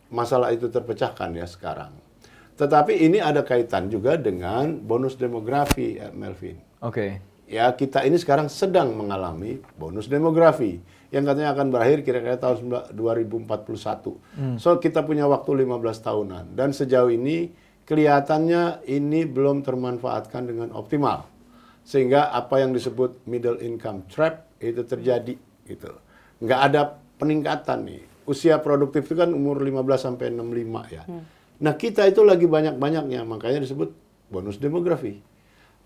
masalah itu terpecahkan ya sekarang. Tetapi ini ada kaitan juga dengan bonus demografi, Melvin. Ya, kita ini sekarang sedang mengalami bonus demografi yang katanya akan berakhir kira-kira tahun 2041. So kita punya waktu 15 tahunan dan sejauh ini kelihatannya ini belum termanfaatkan dengan optimal. Sehingga apa yang disebut middle income trap itu terjadi gitu. Nggak ada peningkatan nih. Usia produktif itu kan umur 15 sampai 65 ya. Nah, kita itu lagi banyak-banyaknya, makanya disebut bonus demografi.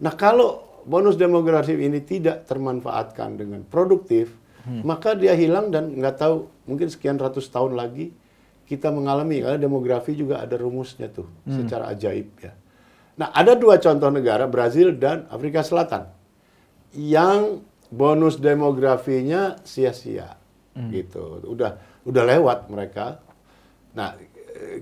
Nah, kalau bonus demografi ini tidak termanfaatkan dengan produktif, maka dia hilang dan nggak tahu mungkin sekian ratus tahun lagi kita mengalami, karena demografi juga ada rumusnya tuh secara ajaib ya. Nah, ada dua contoh negara, Brazil dan Afrika Selatan, yang bonus demografinya sia-sia gitu. Udah lewat mereka. Nah,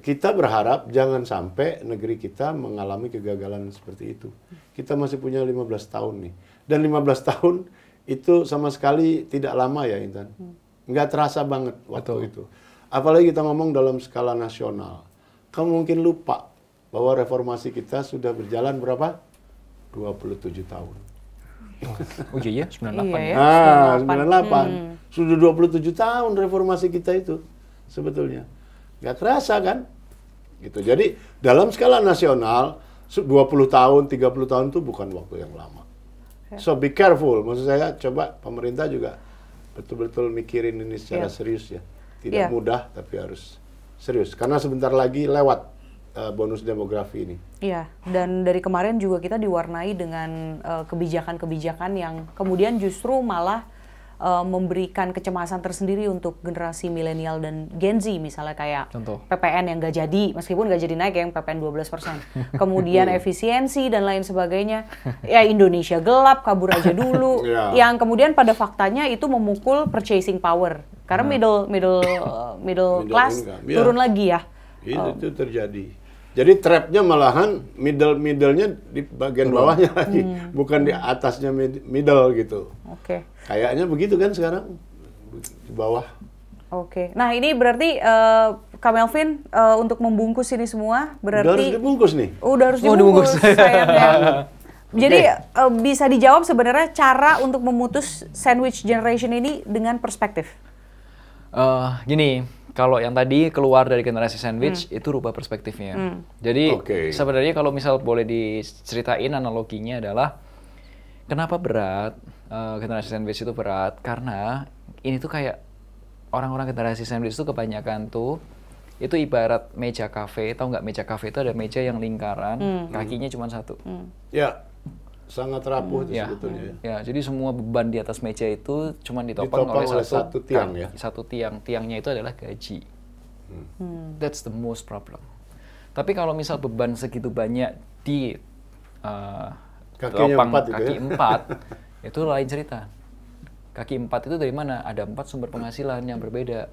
kita berharap jangan sampai negeri kita mengalami kegagalan seperti itu. Kita masih punya 15 tahun nih. Dan 15 tahun itu sama sekali tidak lama ya, Intan. Nggak terasa banget waktu itu. Apalagi kita ngomong dalam skala nasional. Kamu mungkin lupa bahwa reformasi kita sudah berjalan berapa? 27 tahun. Oh iya, 98 Iya, ya. 98. Sudah 27 tahun reformasi kita itu sebetulnya. Nggak kerasa kan? Gitu. Jadi dalam skala nasional 20 tahun, 30 tahun itu bukan waktu yang lama. So be careful. Maksud saya coba pemerintah juga betul-betul mikirin ini secara serius ya. Tidak mudah tapi harus serius. Karena sebentar lagi lewat bonus demografi ini. Iya, dan dari kemarin juga kita diwarnai dengan kebijakan-kebijakan yang kemudian justru malah memberikan kecemasan tersendiri untuk generasi milenial dan Gen Z, misalnya kayak Contoh. PPN yang nggak jadi, meskipun nggak jadi naik ya, yang PPN 12%. Kemudian efisiensi dan lain sebagainya. Ya Indonesia gelap, kabur aja dulu. Yang kemudian pada faktanya itu memukul purchasing power. Karena middle class income, turun lagi ya. Itu terjadi. Jadi trapnya malahan middle-nya di bagian bawahnya lagi, bukan di atasnya middle gitu. Oke. Kayaknya begitu kan sekarang di bawah. Oke. Nah ini berarti Kak Melvin untuk membungkus ini semua Udah harus berarti dibungkus nih. udah harus Oh, dibungkus. dibungkus. Sayangnya. Jadi bisa dijawab sebenarnya cara untuk memutus sandwich generation ini dengan perspektif. Gini, kalau yang tadi keluar dari generasi sandwich itu rubah perspektifnya. Jadi sebenarnya kalau misal boleh diceritain analoginya adalah kenapa berat generasi sandwich itu berat, karena ini tuh kayak orang-orang generasi sandwich itu kebanyakan tuh itu ibarat meja kafe. Tahu nggak meja kafe itu ada meja yang lingkaran, kakinya cuma satu. Ya, sangat rapuh itu sebetulnya. Ya, jadi semua beban di atas meja itu cuma ditopang oleh satu tiang ya. Satu tiang. Tiangnya itu adalah gaji. That's the most problem. Tapi kalau misal beban segitu banyak di topang kaki empat, itu lain cerita. Kaki empat itu dari mana? Ada 4 sumber penghasilan yang berbeda.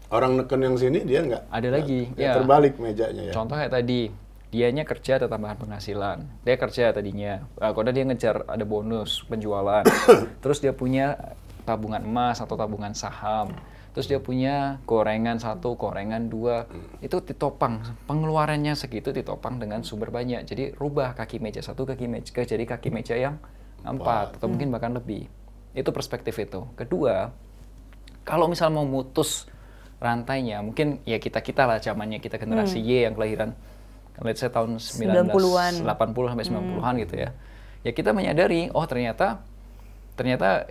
Orang neken yang sini dia nggak. Ada lagi. Ya. Terbalik mejanya ya. Contoh kayak tadi. Dianya kerja ada tambahan penghasilan. Dia kerja tadinya, karena dia ngejar ada bonus penjualan. Terus dia punya tabungan emas atau tabungan saham. Terus dia punya gorengan 1, gorengan 2. Itu ditopang, pengeluarannya segitu ditopang dengan sumber banyak. Jadi rubah kaki meja 1 jadi kaki meja yang 4 atau mungkin bahkan lebih. Itu perspektif itu. Kedua, kalau misal mau mutus rantainya, mungkin ya kita lah zamannya kita generasi Y yang kelahiran let's say tahun 90-an. 80 sampai 90-an gitu ya. Ya kita menyadari, oh ternyata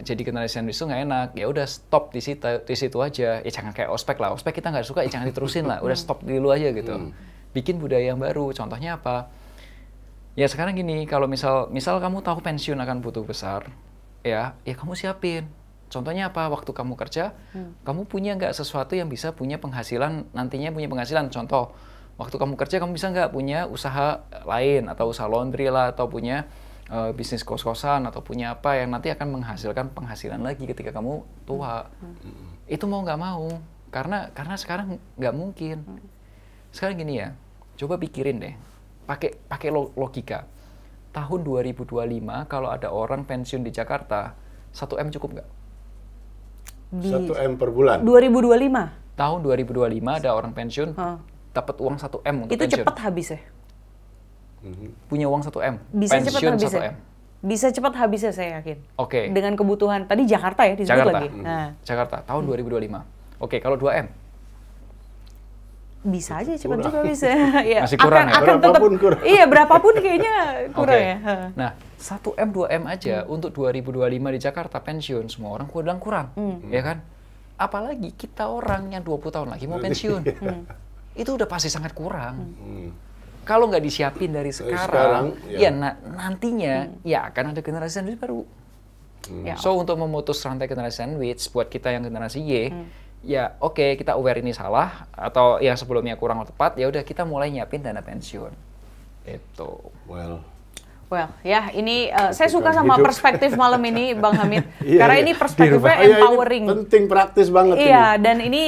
jadi generasi sandwich itu nggak enak. Ya udah stop di situ aja. Ya jangan kayak ospek lah. Ospek kita nggak suka, ya jangan diterusin lah. Udah stop dulu aja gitu. Bikin budaya yang baru. Contohnya apa? Ya sekarang gini, kalau misal kamu tahu pensiun akan butuh besar, ya kamu siapin. Contohnya apa? Waktu kamu kerja, kamu punya nggak sesuatu yang bisa punya penghasilan, nantinya punya penghasilan. Contoh, waktu kamu kerja, kamu bisa nggak punya usaha lain, atau usaha laundry lah, atau punya bisnis kos-kosan, atau punya apa yang nanti akan menghasilkan penghasilan lagi ketika kamu tua. Itu mau nggak mau, karena sekarang nggak mungkin. Sekarang gini ya, coba pikirin deh, pakai logika. Tahun 2025, kalau ada orang pensiun di Jakarta, 1 M cukup nggak? 1 M per bulan. 2025? Tahun 2025 ada orang pensiun, dapat uang 1 M untuk itu pensiun. cepat habis ya? Punya uang 1 M. Bisa cepat pensiun habis 1 ya? M. Bisa cepat habisnya saya yakin. Oke. Dengan kebutuhan, tadi Jakarta ya disebut Jakarta. lagi. Nah. Jakarta, tahun 2025. Oke, kalau 2 M? Bisa aja, cepat Kurang. juga bisa. Ya, Masih kurang ya? akan tetap, Berapapun kurang. iya berapapun kayaknya kurang Oke. ya. Ha. Nah, 1M, 2M aja untuk 2025 di Jakarta pensiun, semua orang bilang kurang, ya kan? Apalagi kita orang yang 20 tahun lagi mau pensiun. Itu udah pasti sangat kurang. Kalau nggak disiapin dari sekarang, ya. nantinya ya akan ada generasi sandwich baru. Ya, So, untuk memutus rantai generasi sandwich, buat kita yang generasi Y, ya oke, kita aware ini salah, atau yang sebelumnya kurang tepat, ya udah kita mulai nyiapin dana pensiun. Itu. Well, ya ini saya Itu suka kan sama hidup. perspektif malam ini, Bang Hamid. Iya, Karena iya. ini perspektifnya Oh, iya, ini empowering. penting, praktis banget Iya, ini. dan ini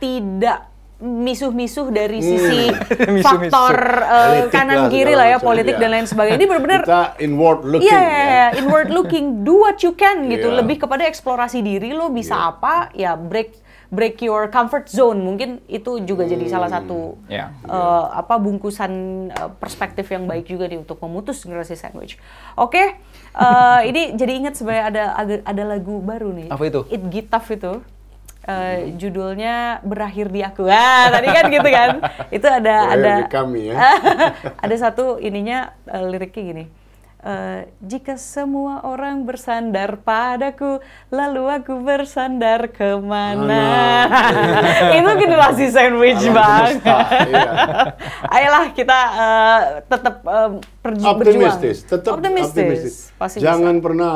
tidak misuh-misuh dari sisi Misuh-misuh. faktor Politik kanan lah, kiri segala lah ya, macam, politik iya. dan lain sebagainya. Ini benar-benar Kita inward looking iya, ya. inward looking, do what you can gitu. Iya. Lebih kepada eksplorasi diri, lo bisa Iya. apa, ya break your comfort zone. Mungkin itu juga jadi salah satu Ya. bungkusan perspektif yang baik juga nih untuk memutus generasi sandwich. Oke, ini jadi ingat sebenarnya ada lagu baru nih. Apa itu? It Gitaf itu. Judulnya Berakhir di Aku. Tadi kan gitu kan. Itu ada Berakhir di kami ya. ada satu ininya liriknya gini. Jika semua orang bersandar padaku, lalu aku bersandar kemana? Itu generasi sandwich, Alam Bang. semesta, iya. Ayolah kita tetap berjuang. Optimistis, tetap Optimistis. optimistis. Pasti Jangan pernah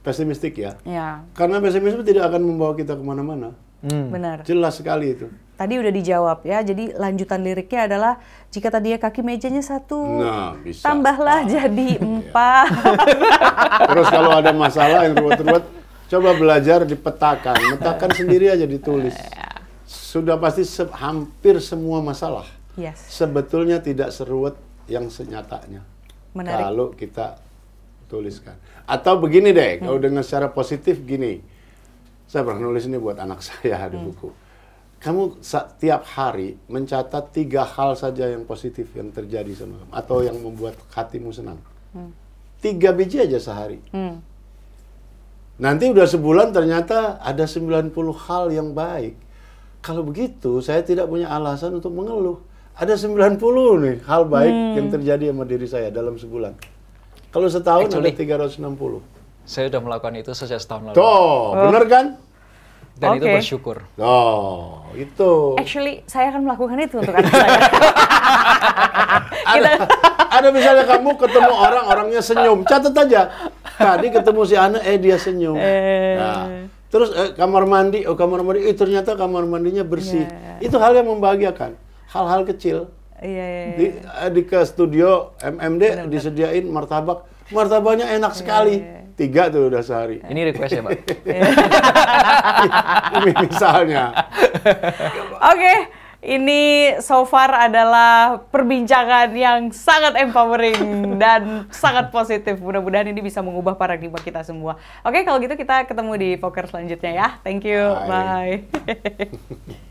pesimistik ya. Ya, Karena pesimisme tidak akan membawa kita kemana-mana. benar. Jelas sekali itu. Tadi udah dijawab ya, jadi lanjutan liriknya adalah jika tadinya kaki mejanya 1, Nah, bisa. tambahlah jadi 4. Terus kalau ada masalah yang ruwet-ruwet, coba belajar dipetakan. Metakan sendiri aja ditulis. Sudah pasti hampir semua masalah Yes, sebetulnya tidak seruwet yang senyatanya. menarik. Kalau kita tuliskan. Atau begini deh, kalau dengan secara positif gini. Saya pernah nulis ini buat anak saya di buku. Kamu tiap hari mencatat 3 hal saja yang positif yang terjadi sama kamu. Atau yang membuat hatimu senang. 3 biji aja sehari. Nanti udah sebulan ternyata ada 90 hal yang baik. Kalau begitu, saya tidak punya alasan untuk mengeluh. Ada 90 nih hal baik yang terjadi sama diri saya dalam sebulan. Kalau setahun Actually, ada 360. Saya udah melakukan itu sejak setahun lalu. Tuh, bener kan? Dan itu Oke. bersyukur. Tuh, itu. Actually, saya akan melakukan itu untuk anak saya. Ada misalnya kamu ketemu orang, orangnya senyum, catat aja. Tadi ketemu si Ana, dia senyum. Nah, terus kamar mandi, ternyata kamar mandinya bersih. Itu hal yang membahagiakan. Hal-hal kecil. Iya. Di ke studio MMD disediain martabak. Martabaknya enak sekali. 3 tuh udah sehari. Ini request ya, Pak? Ini misalnya. Oke, ini so far adalah perbincangan yang sangat empowering dan sangat positif. Mudah-mudahan ini bisa mengubah paradigma kita semua. Oke, kalau gitu kita ketemu di poker selanjutnya ya. Thank you. Bye. Bye.